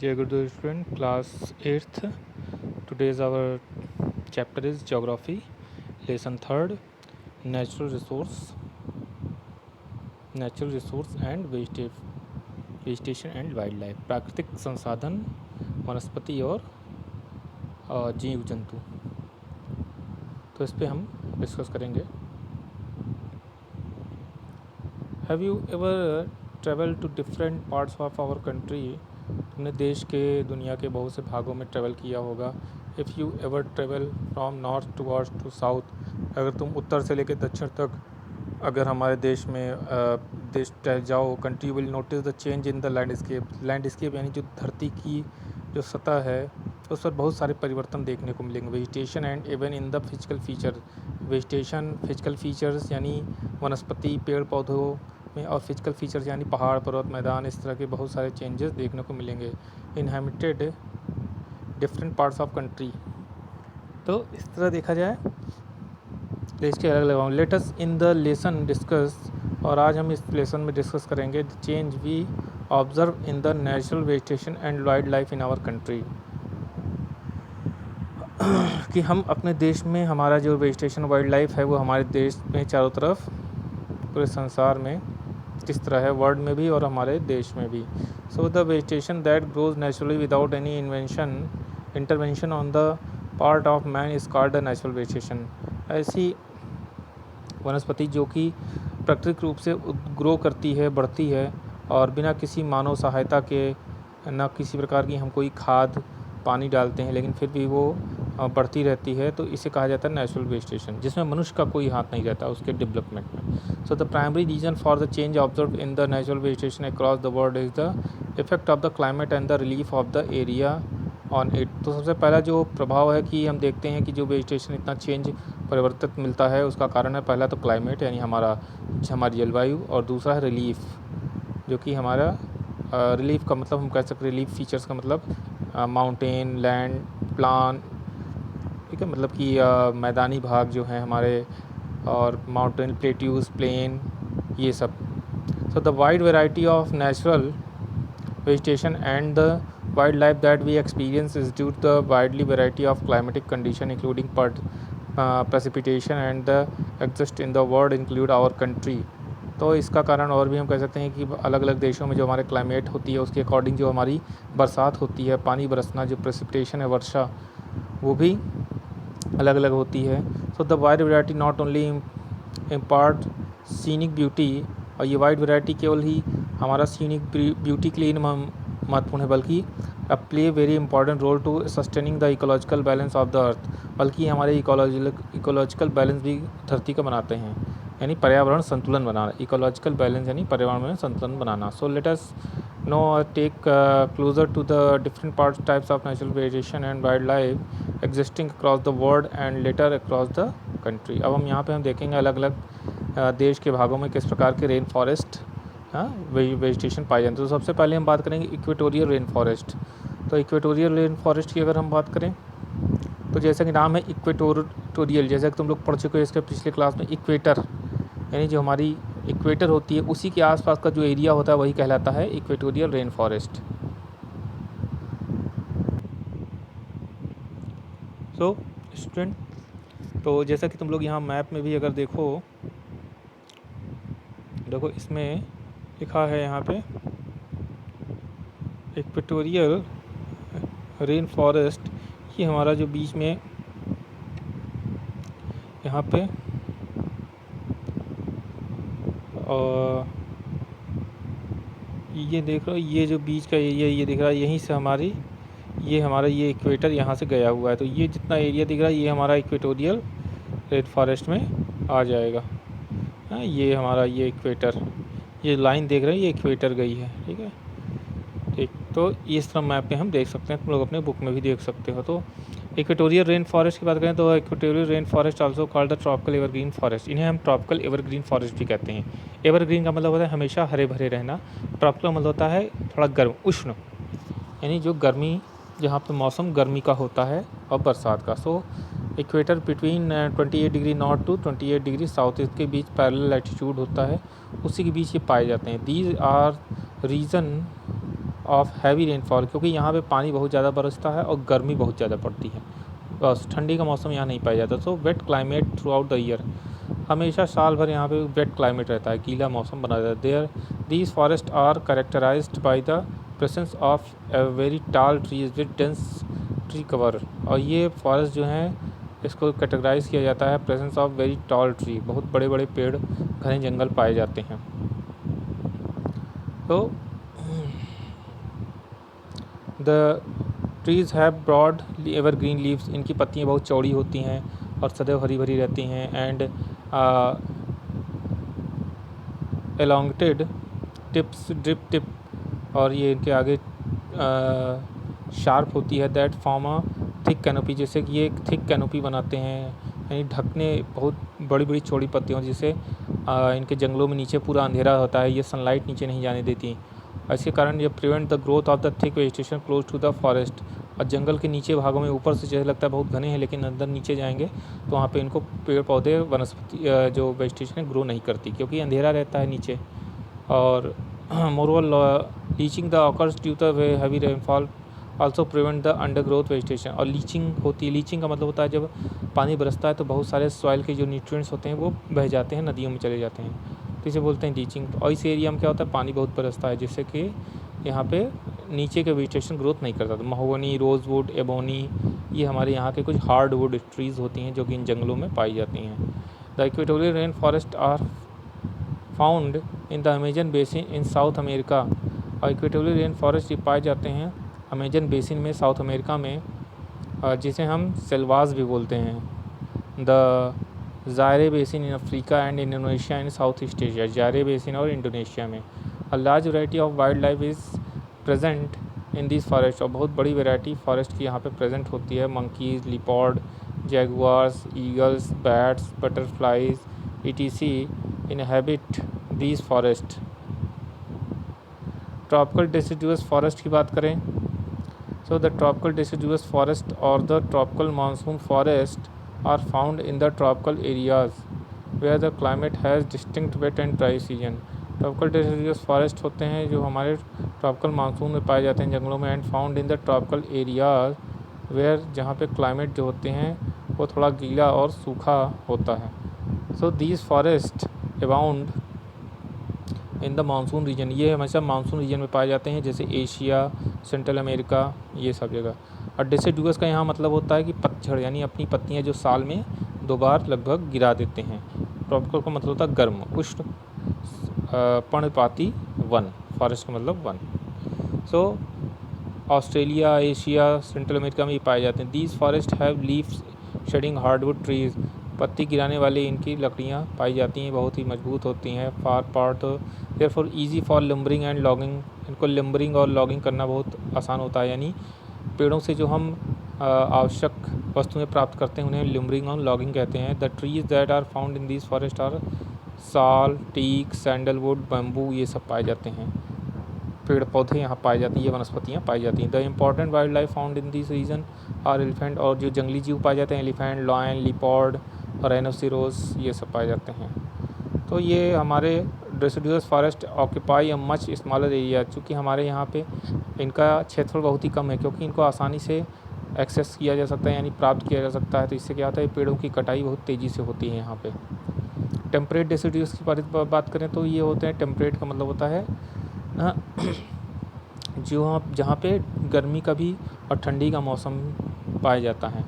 Dear good student, class 8th. Today's our chapter is Geography, lesson 3rd, natural resource, and vegetation and wildlife, प्राकृतिक संसाधन, वनस्पति और जीव जंतु। तो इस पे हम डिस्कस करेंगे। Have you ever travel to different parts of our country? तुमने देश के दुनिया के बहुत से भागों में ट्रैवल किया होगा। If you ever travel from north towards to south, अगर तुम उत्तर से लेकर दक्षिण तक अगर हमारे देश में देश जाओ, country will notice the change in the landscape यानी जो धरती की जो सतह है उस पर बहुत सारे परिवर्तन देखने को मिलेंगे। Vegetation and even in the physical feature, vegetation physical features यानी वनस्पति पेड़ पौधों में, और फिजिकल फीचर्स यानी पहाड़ पर्वत मैदान, इस तरह के बहुत सारे चेंजेस देखने को मिलेंगे। Inhabited different parts of country, तो इस तरह देखा जाए देश के अलग अलग। Let us in the lesson discuss, और आज हम इस लेसन में डिस्कस करेंगे the change we observe in the natural vegetation and wild life in our country, कि हम अपने देश में हमारा जो वेजिटेशन वाइल्ड लाइफ है वो हमारे देश में चारों तरफ पूरे संसार में किस तरह है, वर्ल्ड में भी और हमारे देश में भी। So the vegetation that grows naturally without any intervention on the part of man is called the natural vegetation. ऐसी वनस्पति जो कि प्राकृतिक रूप से ग्रो करती है, बढ़ती है और बिना किसी मानव सहायता के, न किसी प्रकार की हम कोई खाद पानी डालते हैं लेकिन फिर भी वो बढ़ती रहती है, तो इसे कहा जाता है नेचुरल वेजिटेशन, जिसमें मनुष्य का कोई हाथ नहीं रहता उसके डेवलपमेंट में। So the primary reason for the change observe in the natural vegetation across the world is the effect of the climate and the relief of the area on it. तो सबसे पहला जो प्रभाव है कि हम देखते हैं कि जो वेजिटेशन इतना चेंज परिवर्तित मिलता है, उसका कारण है पहला तो क्लाइमेट यानी हमारी जलवायु, और दूसरा है रिलीफ, जो कि हमारा रिलीफ का मतलब हम कह सकते हैं, रिलीफ फीचर्स का मतलब माउंटेन, लैंड, प्लान, ठीक है, मतलब कि मैदानी भाग जो हैं हमारे, और माउंटेन, प्लेट्यूज, प्लेन, ये सब। So the wide variety of natural vegetation and the wildlife that we experience is due to the widely variety of climatic condition including precipitation and the exist in the world include our country। तो इसका कारण और भी हम कह सकते हैं कि अलग अलग देशों में जो हमारे क्लाइमेट होती है उसके अकॉर्डिंग जो हमारी बरसात होती है, पानी बरसना, जो प्रेसिपिटेशन है, वर्षा, वो भी अलग अलग होती है। So the wide variety not only impart scenic beauty, और ये वाइड वैरायटी केवल ही हमारा सीनिक ब्यूटी के लिए महत्वपूर्ण है, बल्कि play very important role to sustaining the ecological balance of the earth, बल्कि हमारे इकोलॉजिकल बैलेंस भी धरती का बनाते हैं, यानी पर्यावरण संतुलन बनाना। इकोलॉजिकल बैलेंस यानी पर्यावरण में संतुलन बनाना। So let us know take closer to the different parts types of natural vegetation and wild life existing across the world and later across the country. अब हम यहाँ पे हम देखेंगे अलग अलग देश के भागों में किस प्रकार के रेन फॉरेस्ट वेजिटेशन पाए जाते हैं। तो सबसे पहले हम बात करेंगे इक्वेटोरियल रेन फॉरेस्ट। तो इक्वेटोरियल रेन फॉरेस्ट की अगर हम बात करें तो जैसा कि नाम है इक्वेटोरियल, जैसा कि तुम लोग पढ़ चुके हो इसके पिछले क्लास में, इक्वेटर यानी जो हमारी इक्वेटर होती है उसी के आसपास का जो एरिया होता है वही कहलाता है equatorial rain forest. So student, तो जैसा कि तुम लोग यहाँ मैप में भी अगर देखो इसमें लिखा है यहाँ पे इक्वेटोरियल रेन फॉरेस्ट, ये हमारा जो बीच में यहाँ पे और ये देख रहे हो, ये जो बीच का एरिया ये दिख रहा है, यहीं से हमारा ये इक्वेटर यहाँ से गया हुआ है। तो ये जितना एरिया दिख रहा है ये हमारा इक्वेटोरियल रेन फॉरेस्ट में आ जाएगा। हाँ, ये हमारा ये इक्वेटर, ये लाइन देख रहे हैं, ये इक्वेटर गई है, ठीक है, ठीक। तो इस तरह मैप में हम देख सकते हैं, तुम लोग अपने बुक में भी देख सकते हो। तो इक्वेटोरियल रेन फॉरेस्ट की बात करें तो equatorial rain forest also called the tropical evergreen forest, इन्हें हम ट्रॉपिकल एवरग्रीन फॉरेस्ट भी कहते हैं। एवरग्रीन का मतलब होता है हमेशा हरे भरे रहना, ट्रॉपिकल मतलब होता है थोड़ा गर्म, उष्ण, यानी जो गर्मी, जहाँ पर मौसम गर्मी का होता है और बरसात का। So equator between 28 degree north to 28 degree south east के बीच पैरेलल लैटिट्यूड होता है, उसी के बीच ये पाए जाते हैं। These are region of heavy rainfall, क्योंकि यहाँ पे पानी बहुत ज़्यादा बरसता है और गर्मी बहुत ज़्यादा पड़ती है, बस ठंडी का मौसम यहाँ नहीं पाया जाता। So wet climate throughout the year, हमेशा साल भर यहाँ पे वेट क्लाइमेट रहता है, गीला मौसम बना रहता है। There these forest are characterized by the presence of very tall trees with dense tree cover, और ये फॉरेस्ट जो हैं इसको कैटेगराइज किया जाता है presence of very tall tree, बहुत बड़े बड़े पेड़ घने जंगल पाए जाते हैं। तो the trees have broad evergreen leaves, इनकी पत्तियाँ बहुत चौड़ी होती हैं और सदैव हरी भरी रहती हैं। And elongated tips drip tip, और ये इनके आगे शार्प होती है। That form a thick canopy, जैसे कि ये एक थिक कैनोपी बनाते हैं, यानी ढकने बहुत बड़ी बड़ी चौड़ी पत्तियों, जिससे इनके जंगलों में नीचे पूरा अंधेरा होता है, ये सनलाइट नीचे नहीं जाने देती। इसके कारण ये prevent the growth of the thick vegetation close to the forest, और जंगल के नीचे भागों में ऊपर से जैसे लगता है बहुत घने हैं, लेकिन अंदर नीचे जाएंगे तो वहाँ पे इनको पेड़ पौधे वनस्पति जो वेजिटेशन ग्रो नहीं करती, क्योंकि अंधेरा रहता है नीचे। और moreover leaching the occurs due the heavy rainfall also prevent the undergrowth vegetation, और लीचिंग होती है। लीचिंग का मतलब होता है जब पानी बरसता है तो बहुत सारे सॉइल के जो न्यूट्रिएंट्स होते हैं वो बह जाते हैं, नदियों में चले जाते हैं, तो इसे बोलते हैं लीचिंग। और इस एरिया में क्या होता है, पानी बहुत बरसता है, जिससे कि यहाँ पे नीचे के वेजिटेशन ग्रोथ नहीं करता। तो महोगनी, रोजवुड, एबोनी, ये हमारे यहाँ के कुछ हार्डवुड ट्रीज़ होती हैं जो कि इन जंगलों में पाई जाती हैं। The equatorial rain forest are found in the Amazon basin in South America, और इक्वेटोरियल रेन फॉरेस्ट पाए जाते हैं अमेजन बेसिन में, साउथ अमेरिका में, जिसे हम सेल्वास भी बोलते हैं। The Zaire basin in Africa and Indonesia in South East Asia, Zaire basin और इंडोनेशिया में। A large variety of wild life is present in this forest, और बहुत बड़ी वैरायटी फॉरेस्ट की यहाँ पे प्रेजेंट होती है। Monkeys, leopard, jaguars, eagles, bats, butterflies etc inhabit these forest. Tropical deciduous forest की बात करें, so the tropical deciduous forest or the tropical monsoon forest are found in the tropical areas where the climate has distinct wet and dry season। tropical deciduous forest होते हैं जो हमारे tropical monsoon में पाए जाते हैं जंगलों में, and found in the tropical areas where जहाँ पे climate जो होते हैं वो थोड़ा गीला और सूखा होता है। so these forests abound in the monsoon region, ये हमेशा मानसून रीजन में पाए जाते हैं, जैसे एशिया, सेंट्रल अमेरिका, ये सब जगह। और डिसिडुअस का यहाँ मतलब होता है कि पतझड़, यानी अपनी पत्तियाँ जो साल में 2 बार लगभग गिरा देते हैं। ट्रॉपिकल का मतलब होता है गर्म, उष्ण पर्णपाती वन, फॉरेस्ट का मतलब वन। So Australia, Asia, Central America में ये पाए जाते हैं। These forest have leaves shedding hardwood trees, पत्ती गिराने वाली इनकी लकड़ियाँ पाई जाती हैं, बहुत ही मजबूत होती हैं। Far part therefore easy for lumbering and logging, इनको लम्बरिंग और लॉगिंग करना बहुत आसान होता है, यानी पेड़ों से जो हम आवश्यक वस्तुएं प्राप्त करते हैं उन्हें लम्बरिंग और लॉगिंग कहते हैं। The trees that are found in this forest are sal, teak, sandalwood, bamboo, ये सब पाए जाते हैं। पेड़ पौधे यहाँ पाए जाते हैं, ये वनस्पतियाँ पाई जाती हैं। The important wildlife found in this region are elephant, और जो जंगली जीव पाए जाते हैं एलिफेंट, लॉयन, लिपॉर्ड, राइनोसिरोस, ये सब पाए जाते हैं। तो ये हमारे deciduous forest occupy a much smaller area, चूँकि हमारे यहाँ पे इनका क्षेत्रफल बहुत ही कम है, क्योंकि इनको आसानी से एक्सेस किया जा सकता है, यानी प्राप्त किया जा सकता है। तो इससे क्या होता है, पेड़ों की कटाई बहुत तेज़ी से होती है यहाँ पे। टेम्परेट डिसिडुअस की बात करें तो ये होते हैं, टेम्परेट का मतलब होता है जो जहाँ पे गर्मी का भी और ठंडी का मौसम पाया जाता है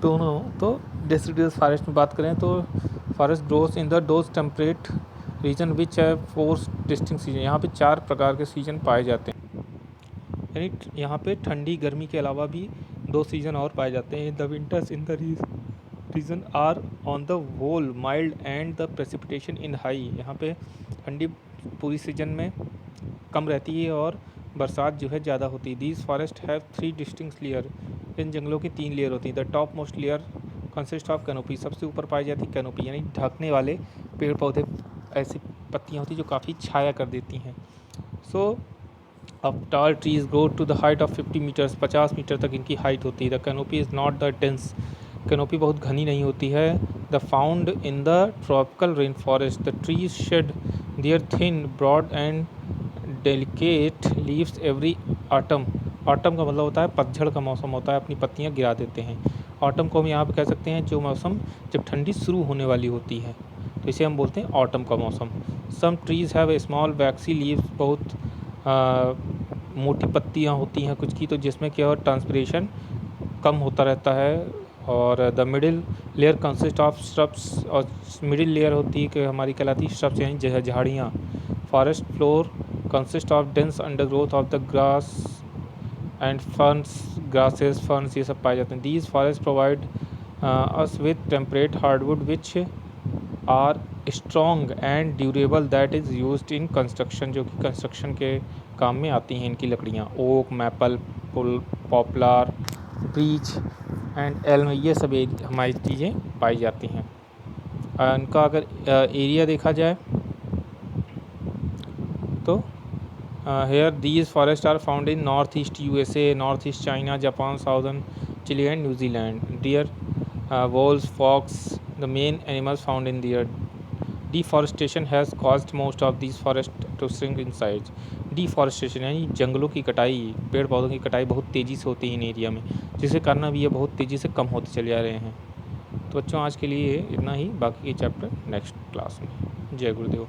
दोनों। तो डिसिडुअस फॉरेस्ट में बात करें तो forest grows in the those temperate region which है 4 डिस्टिंक्ट सीजन, यहाँ पे 4 प्रकार के सीजन पाए जाते हैं, यानी यहाँ पे ठंडी गर्मी के अलावा भी 2 सीज़न और पाए जाते हैं। The winters in the region are on the whole mild and the precipitation in high, यहाँ पे ठंडी पूरी सीजन में कम रहती है और बरसात जो है ज़्यादा होती है। These forest have 3 distinct layer, इन जंगलों की 3 लेयर होती हैं। The top most layer consist of canopy, सबसे ऊपर पाई जाती है कैनोपी, यानी ढकने वाले पेड़ पौधे, ऐसी पत्तियाँ होती हैं जो काफ़ी छाया कर देती हैं। सो अब tall trees grow to the height of 50 meters, 50 meter तक इनकी हाइट होती है। The canopy is not the dense, canopy बहुत घनी नहीं होती है। The found in the tropical rain forest, the trees shed their thin broad and delicate leaves every autumn. Autumn का मतलब होता है पतझड़ का मौसम होता है, अपनी पत्तियां गिरा देते हैं। ऑटम को हम यहाँ पे कह सकते हैं जो मौसम जब ठंडी शुरू होने वाली होती है, तो इसे हम बोलते हैं ऑटम का मौसम। Some trees have a small waxy leaves, बहुत मोटी पत्तियाँ होती हैं कुछ की, तो जिसमें क्या हो ट्रांसपिरेशन कम होता रहता है। और the middle layer consist of shrubs, और मिडिल लेयर होती है कि हमारी कहलाती है श्रब्स यानी झाड़ियाँ। Forest floor consist of dense undergrowth of the grass and ferns, grasses ferns ये सब पाए जाते हैं। These forest provide us with temperate hardwood which are strong and durable that is used in construction, जो कि construction के काम में आती हैं इनकी लकड़ियाँ। Oak, maple, poplar, beech and elm, ये सब हमारी चीज़ें पाई जाती हैं। इनका अगर एरिया देखा जाए तो here these forest are found in north east USA, north east China, Japan, southern Chile and New Zealand. Deer, voles, fox the main animals found in deer. Deforestation has caused most of these forest to shrink in size. Deforestation यानी जंगलों की कटाई, पेड़ पौधों की कटाई बहुत तेज़ी से होती है इन एरिया में, जिसके कारण अभी ये बहुत तेज़ी से कम होते चले जा रहे हैं। तो बच्चों आज के लिए इतना ही, बाकी के चैप्टर नेक्स्ट क्लास में। जय गुरुदेव।